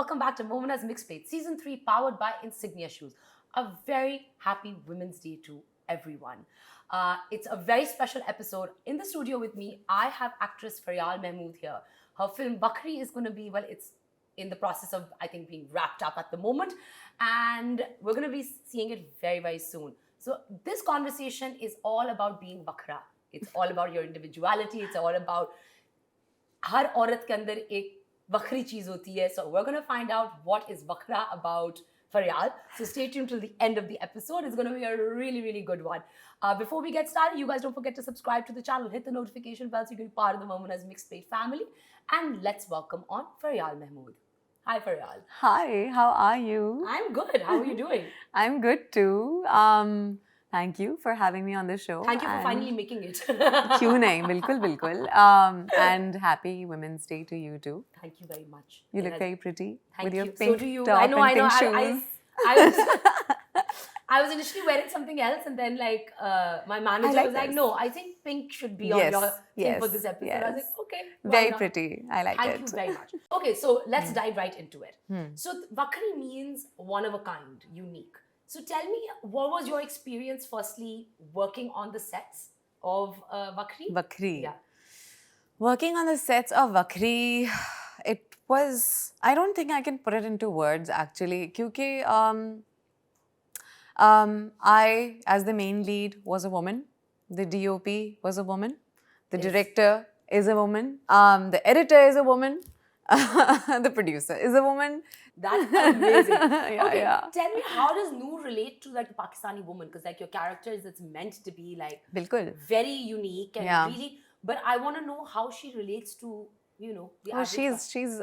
welcome back to Momina's Mixplate, Season 3, powered by Insignia Shoes. A very happy Women's Day to everyone. It's a very special episode. In the studio with me, I have actress Faryal Mehmood here. Her film Bakri is going to be, well, it's in the process of, I think, being wrapped up at the moment. And we're going to be seeing it very, very soon. So this conversation is all about being Bakra. It's all about your individuality. It's all about हर औरत के अंदर एक वखरी चीज होती है. So we're going to find out what is Bakra about Faryal. So stay tuned till the end of the episode. It's going to be a really, really good one. Before we get started, you guys don't forget to subscribe to the channel, hit the notification bell so you can be part of the Momina's Mixplate family. And let's welcome on Faryal Mehmood. Hi, Faryal. Hi, how are you? I'm good. How are you doing? I'm good too. Thank you for having me on the show. Thank you for finally making it. क्यों नहीं, बिल्कुल बिल्कुल. And happy Women's Day to you too. Thank you very much. You look very pretty with your you. pink So do you. top I know. and pink shoes. I was initially wearing something else, and then my manager was like, "No, I think pink should be on your thing for this episode." I was like, "Okay, very pretty. I like it. Thank you very much." Okay, so let's dive right into it. So Bakri means one of a kind, unique. So tell me, what was your experience firstly working on the sets of Bakri? Bakri. Yeah. Working on the sets of Bakri, it was, I don't think I can put it into words actually, because I, as the main lead, was a woman. The DOP was a woman. The director is a woman. The editor is a woman. The producer is a woman. That's amazing. Yeah. Tell me, how does Noor relate to the Pakistani woman? Because your character is meant to be Bilkul. very unique and really. But I want to know how she relates to the average. She's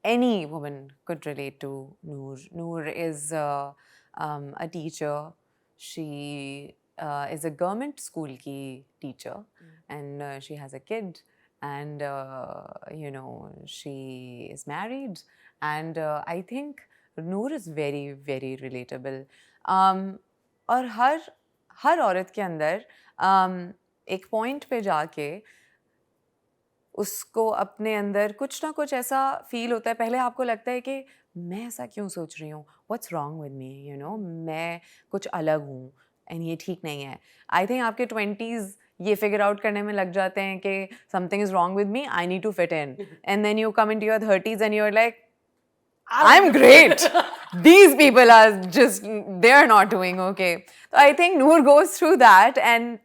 any woman could relate to Noor. Noor is a teacher. She is a government school ki teacher, and she has a kid. And, she is married. And I think Noor is very, very relatable. और हर औरत के अंदर एक point पे जाके उसको अपने अंदर कुछ ना कुछ ऐसा फील होता है. पहले आपको लगता है कि मैं ऐसा क्यों सोच रही हूँ, What's wrong with me, मैं कुछ अलग हूँ and ये ठीक नहीं है. I think आपके 20s ये figure out करने में लग जाते हैं कि something is wrong with me, I need to fit in. And then you come into your 30s and you're like, I'm great. These people are just, they're not doing okay. So I think Noor goes through that and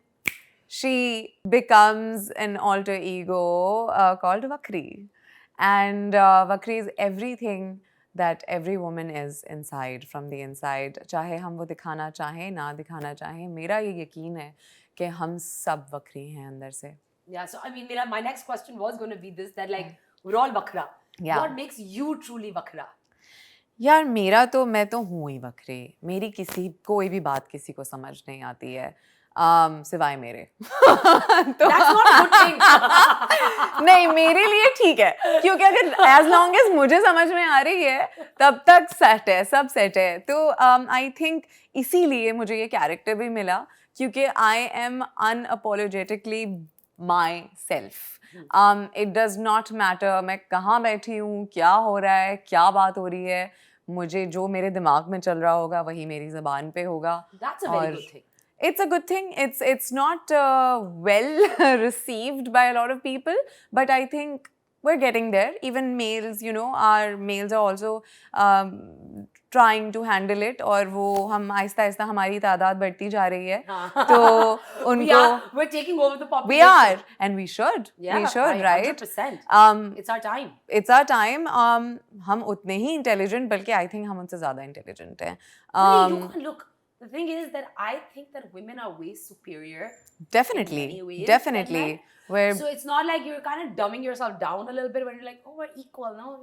she becomes an alter ego called Bakri. And Bakri is everything that every woman is inside, from the inside. चाहे हम वो दिखाना चाहें, ना दिखाना चाहें, मेरा ये यकीन है कि हम सब बकरी हैं अंदर से. Yeah, so I mean, my next question was going to be this, that we're all bakra. Yeah. What makes you truly bakra? यार मेरा तो मैं तो हूँ ही बकरी. मेरी कोई भी बात किसी को समझ नहीं आती है सिवाय मेरे. That's not a good thing. नहीं, मेरे लिए ठीक है, क्योंकि अगर as long as मुझे समझ में आ रही है तब तक सेट है, सब सेट है. तो I think इसीलिए मुझे ये कैरेक्टर भी मिला, क्योंकि I am unapologetically myself. It does not matter मैं कहाँ बैठी हूँ, क्या हो रहा है, क्या बात हो रही है, मुझे जो मेरे दिमाग में चल रहा होगा वही मेरी ज़बान पे होगा. That's a very good thing. It's a good thing. It's not well received by a lot of people, but I think we're getting there. Even males, our males are also trying to handle it, और वो हम आहिस्ता-आहिस्ता हमारी तादाद बढ़ती जा रही है. तो उनको we're taking over the population. We are, and we should. Yeah, we should, right? 100%. It's our time. It's our time. हम उतने ही intelligent, बल्कि I think हम उनसे ज़्यादा intelligent हैं. Look, the thing is that I think that women are way superior. Definitely. In many ways, Definitely. So it's not like you're kind of dumbing yourself down a little bit when you're like, oh, we're equal now.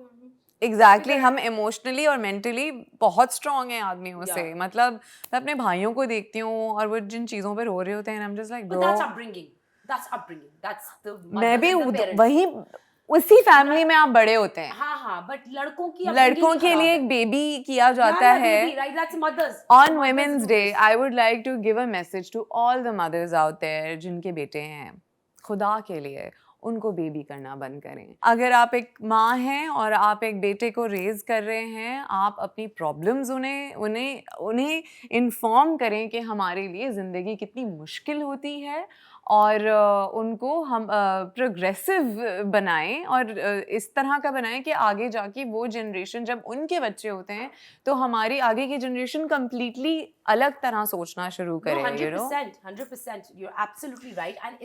Exactly. हम emotionally और mentally बहुत strong हैं आदमियों से. मतलब मैं अपने भाइयों को देखती हूँ और वो जिन चीज़ों पे रो रहे होते हैं, I'm just like, bro. But that's upbringing. That's the. मैं भी वही उसी फैमिली में आप बड़े होते हैं. हाँ, but लड़कों के लिए एक बेबी किया जाता है. Right, that's mothers. On Women's Day, I would like to give a message to all the mothers out there जिनके बेटे हैं. खुदा के लिए उनको बेबी करना बंद करें। अगर आप एक माँ हैं और आप एक बेटे को रेज कर रहे हैं, आप अपनी प्रॉब्लम्स उन्हें इन्फॉर्म करें कि हमारे लिए ज़िंदगी कितनी मुश्किल होती है, और उनको हम प्रोग्रेसिव बनाएं, और इस तरह का बनाएं कि आगे जाके वो जनरेशन जब उनके बच्चे होते हैं तो हमारी आगे की जनरेशन कम्प्लीटली अलग तरह सोचना शुरू No, करे, you know? 100%. You're absolutely right. And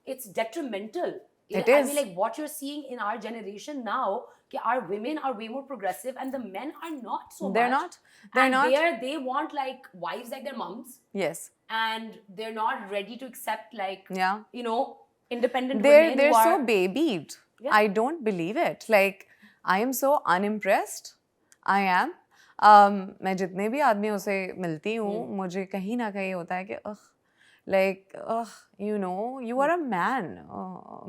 it's detrimental. It I is. mean, like what you're seeing in our generation now, our women are way more progressive and the men are not so They're much. not. They're And not. they want like wives like their moms. Yes. And they're not ready to accept like, Yeah. independent They're women who so are... babied. Yeah. I don't believe it. Like, I am so unimpressed. I am. मैं जितने भी आदमियों से मिलती हूँ, मुझे कहीं ना कहीं होता है कि you are a man.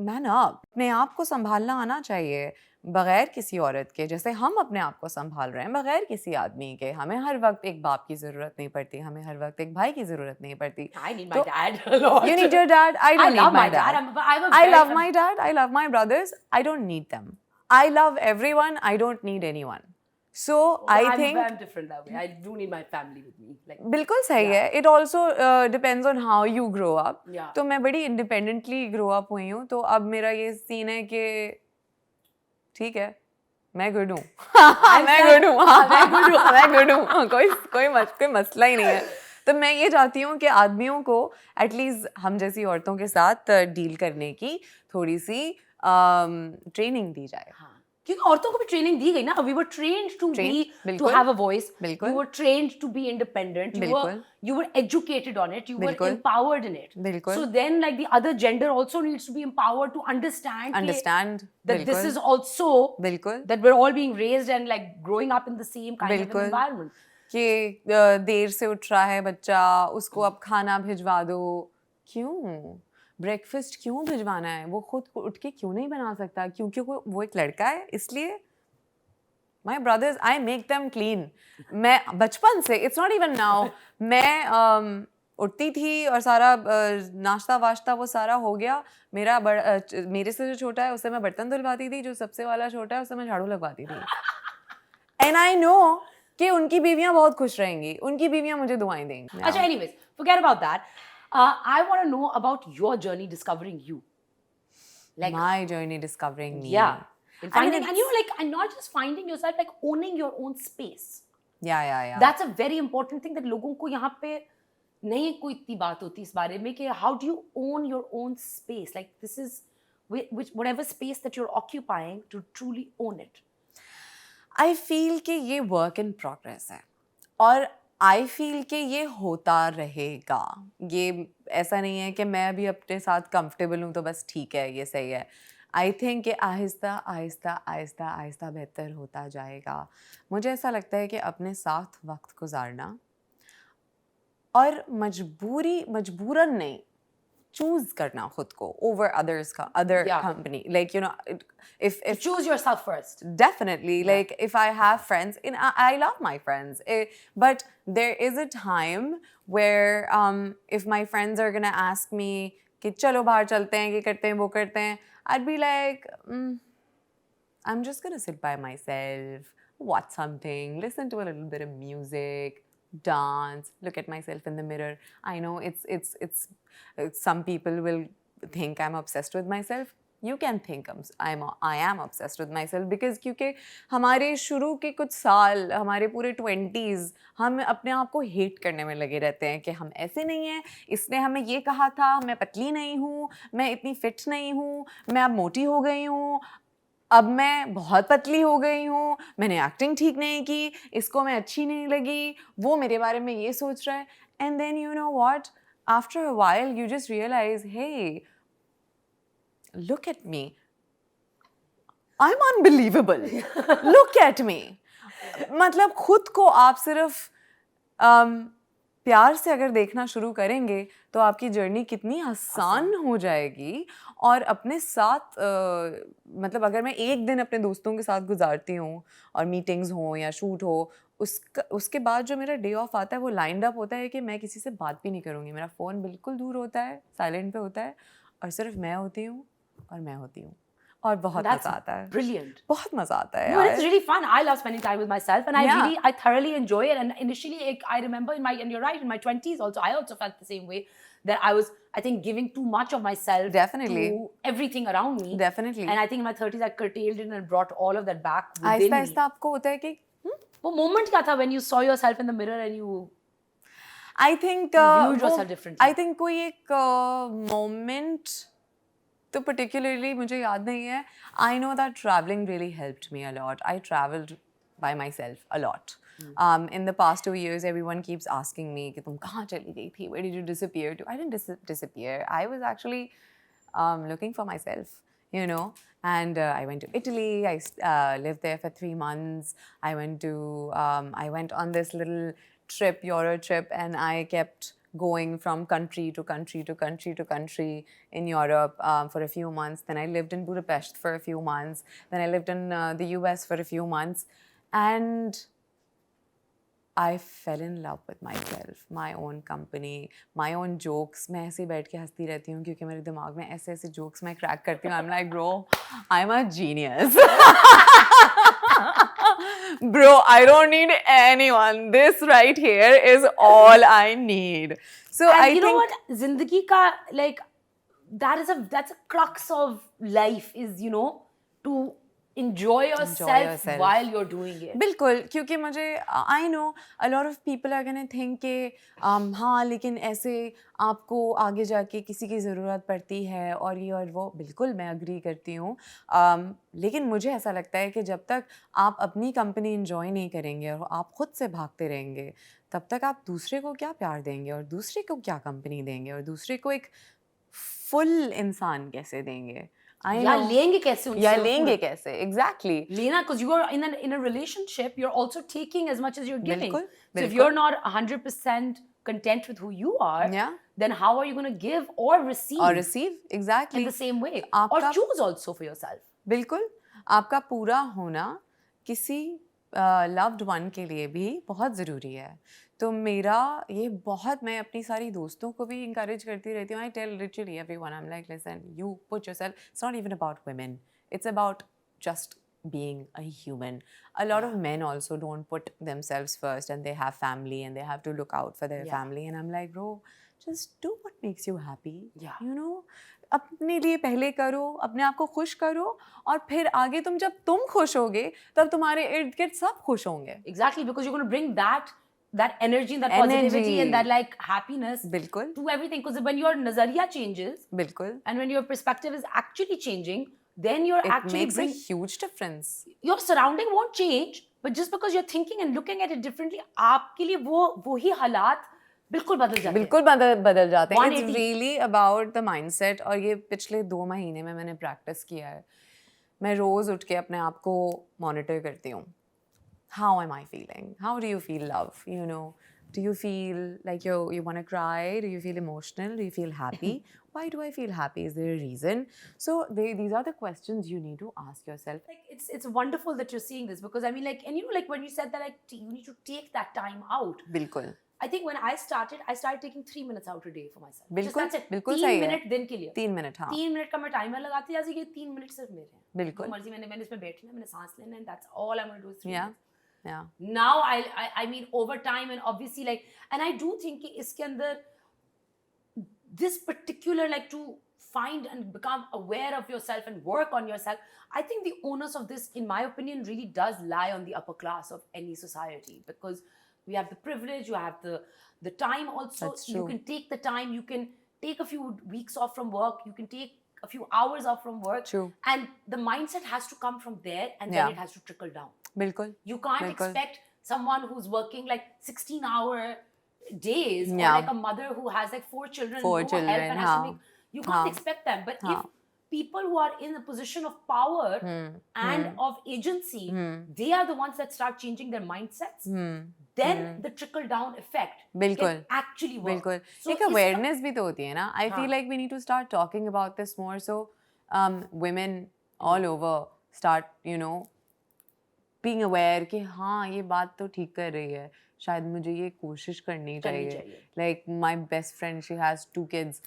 Man up. अपने आप को संभालना आना चाहिए बगैर किसी औरत के, जैसे हम अपने आप को संभाल रहे हैं बगैर किसी आदमी के। हमें हर वक्त एक बाप की ज़रूरत नहीं पड़ती, हमें हर वक्त एक भाई की ज़रूरत नहीं पड़ती। I need my dad a lot. You need your dad. I don't love need my my dad. dad. I love my dad. I love my brothers. I don't need them. I love everyone. I don't need anyone. So I think I'm different that way. I do need my family with me. Like, बिल्कुल सही है. It also depends on how you grow up. Yeah. तो मैं बड़ी independently grow up हुई हूँ, तो अब मेरा ये सीन है कि ठीक है, मैं गुड हूँ, मैं गुड हूँ, मैं गुड हूँ, कोई मसला ही नहीं है। तो मैं ये चाहती हूँ कि आदमियों को एटलीस्ट हम जैसी औरतों के साथ डील करने की थोड़ी सी ट्रेनिंग दी जाए। हाँ, क्योंकि औरतों को भी ट्रेनिंग दी गई ना। We were trained to have a voice. बिल्कुल. You were trained to be independent. You were educated on it. You were बिल्कुल. empowered in it. बिल्कुल. So then, like the other gender also needs to be empowered to understand that this is also बिल्कुल. that we're all being raised and like growing up in the same kind of बिल्कुल. environment. कि देर से उठ रहा है बच्चा, उसको अब खाना भिजवा दो। क्यों? ब्रेकफास्ट क्यों भिजवाना है? वो खुद उठ के क्यों नहीं बना सकता? क्योंकि वो एक लड़का है, इसलिए My brothers, I make them clean. मैं बचपन से, it's not even now, मैं उठती थी और सारा नाश्ता वाश्ता वो सारा हो गया। मेरे से जो छोटा है उससे मैं बर्तन धुलवाती थी, जो सबसे वाला छोटा है उससे मैं झाड़ू लगवाती थी। And I know कि उनकी बीवियाँ बहुत खुश रहेंगी, उनकी बीवियाँ मुझे दुआएं देंगी। अच्छा, anyways, forget about that. I want to know about your journey discovering you. Like my journey discovering me. Yeah. And not just finding yourself, like owning your own space. Yeah. That's a very important thing that लोगों को यहाँ पे नहीं कोई इतनी बात होती इस बारे में कि how do you own your own space? Like this is whatever space that you're occupying to truly own it. I feel कि ये work in progress है और I feel कि ये होता रहेगा। ये ऐसा नहीं है कि मैं अभी अपने साथ comfortable हूँ तो बस ठीक है, ये सही है। I think कि आहिस्ता बेहतर होता जाएगा। मुझे ऐसा लगता है कि अपने साथ वक्त गुजारना और मजबूरन नहीं, choose करना खुद को over other company. Like, you know, if choose yourself first. Definitely. Yeah. Like if I have friends, and I love my friends, but there is a time where if my friends are gonna ask me कि चलो बाहर चलते हैं, ये करते हैं, वो करते हैं, I'd be like, I'm just gonna sit by myself, watch something, listen to a little bit of music, dance, look at myself in the mirror. I know it's some people will think I'm obsessed with myself. You can think I am obsessed with myself because क्योंकि हमारे शुरू के कुछ साल, हमारे पूरे 20s, हम अपने आप को हेट करने में लगे रहते हैं कि हम ऐसे नहीं हैं, इसने हमें ये कहा था, मैं पतली नहीं हूँ, मैं इतनी फिट नहीं हूँ, मैं अब मोटी हो गई हूँ, अब मैं बहुत पतली हो गई हूँ, मैंने एक्टिंग ठीक नहीं की, इसको मैं अच्छी नहीं लगी, वो मेरे बारे में ये सोच रहा है। And then you know what? After a while you just realize, hey, look at me. I'm unbelievable. Look at me. मतलब खुद को आप सिर्फ प्यार से अगर देखना शुरू करेंगे तो आपकी जर्नी कितनी आसान हो जाएगी। और अपने साथ मतलब अगर मैं एक दिन अपने दोस्तों के साथ गुजारती हूँ और मीटिंग्स हो या शूट हो, उसके बाद जो मेरा डे ऑफ आता है वो लाइंड अप होता है कि मैं किसी से बात भी नहीं करूँगी, मेरा फ़ोन बिल्कुल दूर होता है, साइलेंट पे होता है और सिर्फ मैं होती हूँ और मैं होती हूँ और बहुत That's मज़ा आता है brilliant. बहुत मज़ा आता है No, यार it's really fun. I love spending time with myself, and Yeah. I thoroughly enjoy it. And initially, I remember and you're right, in my 20s also, I also felt the same way, that I was, I think, giving too much of myself Definitely. to everything around me. Definitely. And I think in my 30s, I curtailed it and brought all of that back within आहिस्ता me. आहिस्ता आपको होता है कि वो moment क्या था when you saw yourself in the mirror and you I think viewed yourself differently? I think कोई एक मोमेंट तो particularly मुझे याद नहीं है I know that travelling really helped me a lot I travelled bye my self a lot in the past 2 years everyone keeps asking me कि तुम कहाँ चली गई थी where did you disappear to I didn't disappear I was actually looking for myself you know and I went to Italy I lived there for 3 months I went on this little trip Euro trip and I kept going from country to country to country to country in Europe for a few months then I lived in Budapest for a few months then I lived in the US for a few months and I fell in love with myself, my own company, my own jokes. मैं ऐसे ही बैठ के हंसती रहती हूँ क्योंकि मेरे दिमाग में ऐसे ऐसे jokes मैं crack करती हूँ. I'm like, bro, I'm a genius. Bro, I don't need anyone. This right here is all I need. So and I you know think what? Zindagi ka, like, that's a crux of life is, to enjoy yourself while you're doing it. बिल्कुल क्योंकि मुझे I know a lot of people are gonna think कि हाँ लेकिन ऐसे आपको आगे जाके किसी की ज़रूरत पड़ती है और ये और वो बिल्कुल मैं अग्री करती हूँ लेकिन मुझे ऐसा लगता है कि जब तक आप अपनी कंपनी इंजॉय नहीं करेंगे और आप खुद से भागते रहेंगे तब तक आप दूसरे को क्या प्यार देंगे और दूसरे को क्या कंपनी देंगे और दूसरे को एक फुल इंसान कैसे देंगे या लेंगे कैसे उनसे या लेंगे कैसे exactly लेना because you are in a relationship you're also taking as much as you're giving बिल्कुल, so if बिल्कुल. you're not 100% content with who you are Yeah. then how are you going to give or receive exactly in the same way आपका or choose also for yourself बिल्कुल आपका पूरा होना किसी loved one के लिए भी बहुत ज़रूरी है तो मेरा ये बहुत मैं अपनी सारी दोस्तों को भी इंकरेज करती रहती हूँ I tell literally everyone I am like listen you put yourself it's not even about women it's about just being a human. A lot of men also don't put themselves first and they have family and they have to look out for their family and I'm like bro just do what makes you happy you know अपने लिए पहले करो अपने आप को खुश करो और फिर आगे जब तुम खुश होगे तब तुम्हारे इर्द गिर्द सब खुश होंगे exactly because you're going to bring that energy and that positivity and that like happiness बिल्कुल to everything because when your nazariya changes बिल्कुल and when your perspective is actually changing then you're it actually makes a huge difference your surrounding won't change but just because you're thinking and looking at it differently आपके लिए वो ही हालात बिल्कुल बदल जाते हैं it's really about the mindset और ये पिछले 2 महीने में मैंने प्रैक्टिस किया है मैं रोज़ उठ के अपने आप को मॉनिटर करती हूँ how am I feeling how do you feel love you know do you feel like you want to cry do you feel emotional do you feel happy why do I feel happy is there a reason so these are the questions you need to ask yourself like it's wonderful that you're seeing this because I mean like and you know like when you said that like you need to take that time out बिल्कुल I think when I started taking 3 minutes out a day for myself बिल्कुल बिल्कुल 3 minute दिन के लिए 3 minute हाँ 3 minute का मैं timer लगाती हूँ ये 3 मिनट सिर्फ मेरे हैं बिल्कुल मर्जी मैंने इसमें बैठना है मैंने सांस लेना है that's all I'm going to do is 3 minutes Yeah. Now I mean over time and obviously like and I do think कि इसके अंदर this particular like to find and become aware of yourself and work on yourself I think the onus of this in my opinion really does lie on the upper class of any society because we have the privilege you have the time also That's true. you can take the time you can take a few weeks off from work you can take a few hours off from work True. and the mindset has to come from there and then it has to trickle down बिल्कुल you can't expect someone who's working like 16-hour days or like a mother who has like 4 children help and has to make you can't expect them but if people who are in a position of power and of agency they are the ones that start changing their mindsets then the trickle down effect can actually work बिल्कुल so एक awareness भी तो होती है ना I feel like we need to start talking about this more so women all over start you know being aware कि हाँ ये बात तो ठीक कर रही है शायद मुझे ये कोशिश करनी चाहिए like my best friend she has 2 kids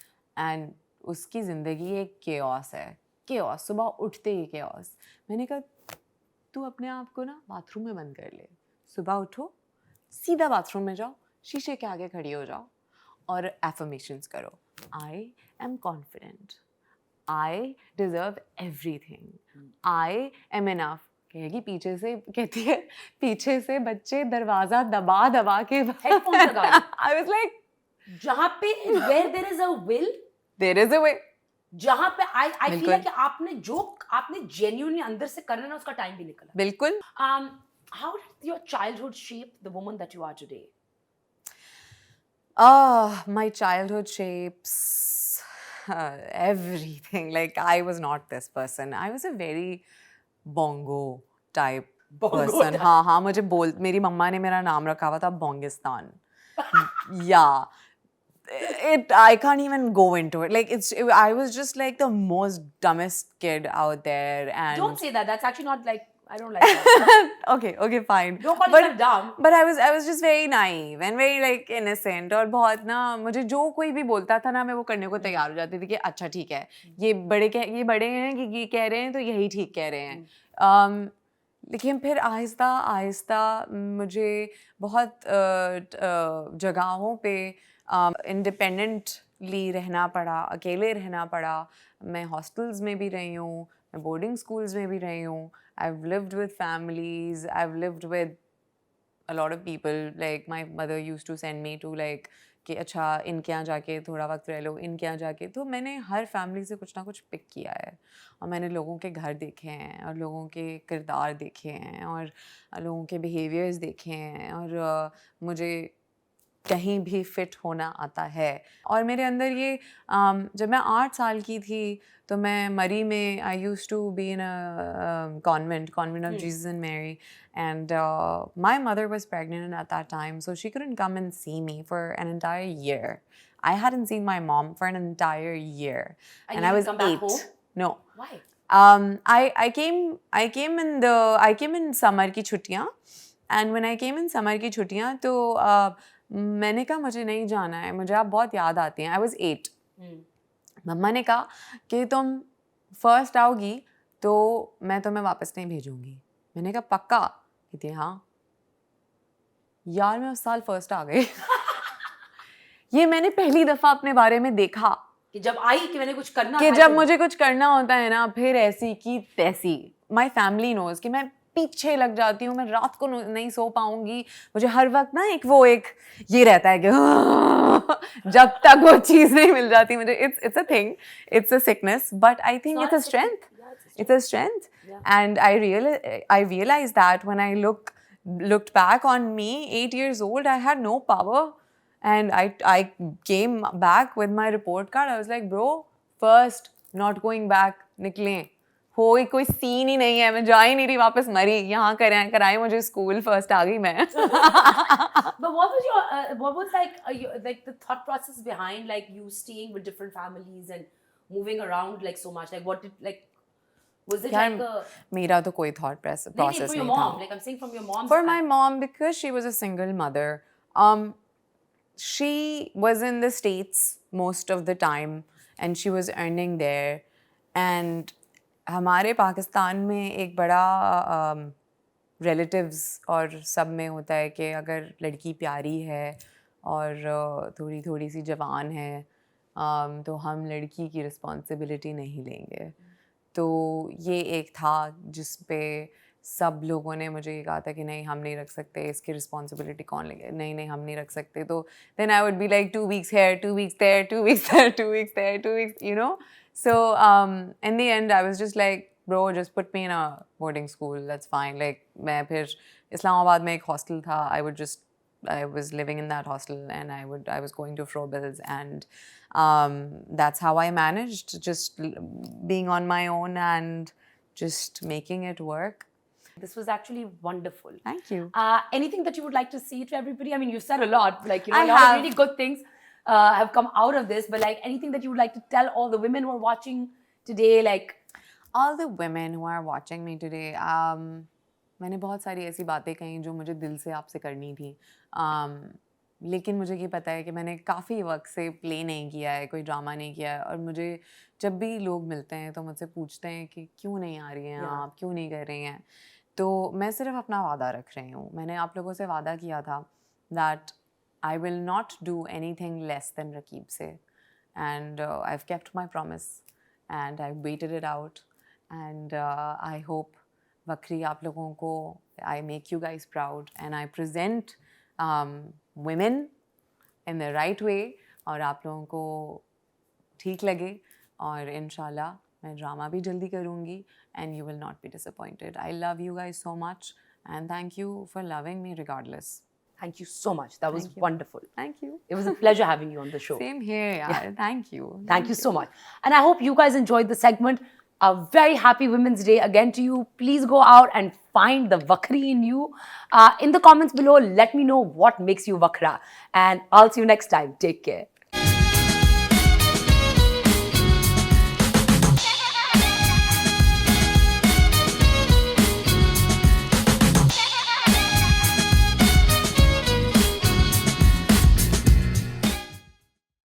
and उसकी ज़िंदगी एक chaos है chaos, सुबह उठते ही chaos. मैंने कहा तू अपने आप को ना बाथरूम में बंद कर ले, सुबह उठो सीधा बाथरूम में जाओ, शीशे के आगे खड़ी हो जाओ और affirmations करो. I am confident. I deserve everything. I am enough. कहेगी पीछे से, कहती है पीछे से बच्चे दरवाजा दबा दबा के हेडफोन्स लगा लो. I was like जहाँ पे where there is a will, there is a way. जहाँ पे I feel बिल्कुल. like कि आपने genuinely अंदर से करना ना, उसका टाइम भी निकला. बिल्कुल. How did your childhood shape the woman that you are today? My childhood shapes everything. Like I was not this person. I was a very bongo type person. type. हाँ हाँ, मुझे मेरी मम्मा ने मेरा नाम रखा हुआ था बोंगिस्तान. Yeah. I can't even go into it. Like I was just like the most dumbest kid out there. And Don't say that. That's actually not like, I don't like that. okay, fine. Don't call yourself dumb. But I was just very naive and very like innocent. और बहुत ना मुझे जो कोई भी बोलता था ना, मैं वो करने को तैयार हो जाती थी कि अच्छा ठीक है, ये बड़े हैं कि ये कह रहे हैं तो यही ठीक कह रहे हैं. लेकिन फिर आहिस्ता आहिस्ता मुझे बहुत जगहों पे इंडिपेंडेंटली रहना पड़ा, अकेले रहना पड़ा. मैं हॉस्टल्स में भी रही हूँ, मैं बोर्डिंग स्कूल्स में भी रही हूँ. I've lived with families, I've lived with a lot of people. Like my mother used to send me to like कि अच्छा इनके यहाँ जाके थोड़ा वक्त रह लो, इनके यहाँ जाके. तो मैंने हर फैमिली से कुछ ना कुछ पिक किया है और मैंने लोगों के घर देखे हैं और लोगों के किरदार देखे हैं और लोगों के बिहेवियर्स देखे हैं और मुझे कहीं भी फिट होना आता है. और मेरे अंदर ये जब मैं 8 साल की थी तो मैं मरी में I used to be in a convent of Jesus and Mary, and my mother was pregnant at that time, so she couldn't come and see me for an entire year. I hadn't seen my mom for an entire year. And I you was come back 8. home? No. Why? I came in summer की छुट्टियाँ, and when I came in summer की छुट्टियाँ तो मैंने कहा मुझे नहीं जाना है, मुझे आप बहुत याद आती हैं. I was 8. मम्मा ने कहा कि तुम फर्स्ट आओगी तो मैं तुम्हें वापस नहीं भेजूंगी. मैंने कहा पक्का? कहती हाँ. यार मैं उस साल फर्स्ट आ गई. ये मैंने पहली दफ़ा अपने बारे में देखा कि जब आई कि मैंने कुछ करना कि था, जब मुझे कुछ करना होता है ना, फिर ऐसी की तैसी. माई फैमिली नोज कि मैं पीछे लग जाती हूँ, मैं रात को नहीं सो पाऊंगी. मुझे हर वक्त ना एक ये रहता है कि जब तक वो चीज़ नहीं मिल जाती मुझे. It's a thing, it's a sickness, but I think it's a strength. It's a strength. Yeah. And I realized that when I looked back on me, 8 years old, I had no power. And I came back with my report card. I was like, bro, first, not going back, निकलें. कोई scene ही नहीं है, मैं जा ही नहीं रही वापस मरी. यहाँ कराए मुझे स्कूल, फर्स्ट आ गई मैं. But what was like the thought process behind like you staying with different families and moving around like so much? Like what did like was it like a मेरा तो कोई thought process for your नहीं mom, था. like I'm saying from your mom's For side. my mom, because she was a single mother, she was in the States most of the time and she was earning there. And हमारे पाकिस्तान में एक बड़ा relatives और सब में होता है कि अगर लड़की प्यारी है और थोड़ी थोड़ी सी जवान है तो हम लड़की की रिस्पॉन्सिबिलिटी नहीं लेंगे. तो ये एक था जिस पे सब लोगों ने मुझे ये कहा था कि नहीं हम नहीं रख सकते, इसकी रिस्पॉन्सिबिलिटी कौन लेंगे, नहीं हम नहीं रख सकते. तो then I would be like 2 weeks here, 2 weeks there, 2 weeks there, 2 weeks there, 2 weeks, you know. So in the end I was just like, bro, just put me in a boarding school, that's fine. Like मैं फिर इस्लामाबाद में एक hostel था, I was living in that hostel and I was going to Frobil's, and that's how I managed, just being on my own and just making it work. This was actually wonderful. Thank you. Anything that you would like to say to everybody? I mean, you've said a lot, like, you know, a lot of really good things have come out of this, but like anything that you would like to tell all the women who are watching today, like all the women who are watching me today, मैंने बहुत सारी ऐसी बातें कही जो मुझे दिल से आपसे करनी थी. लेकिन मुझे ये पता है कि मैंने काफ़ी वक्त से प्ले नहीं किया है, कोई ड्रामा नहीं किया है, और मुझे जब भी लोग मिलते हैं तो मुझसे पूछते हैं कि क्यों नहीं आ रही हैं आप, क्यों नहीं कर रही हैं। तो मैं सिर्फ अपना वादा रख रही हूँ। मैंने आप लोगों से वादा किया था that I will not do anything less than रकीब से, and I have kept my promise and I waited it out, and I hope वक्री आप लोगों को, I make you guys proud and I present women in the right way, और आप लोगों को ठीक लगे, और इंशाल्लाह मैं ड्रामा भी जल्दी करूँगी and you will not be disappointed. I love you guys so much and thank you for loving me regardless. Thank you so much. That was Thank you. wonderful. Thank you. It was a pleasure having you on the show. Same here, yaar. Thank you. Thank you so much. And I hope you guys enjoyed the segment. A very happy Women's Day again to you. Please go out and find the Vakri in you. In the comments below, let me know what makes you Vakra. And I'll see you next time. Take care.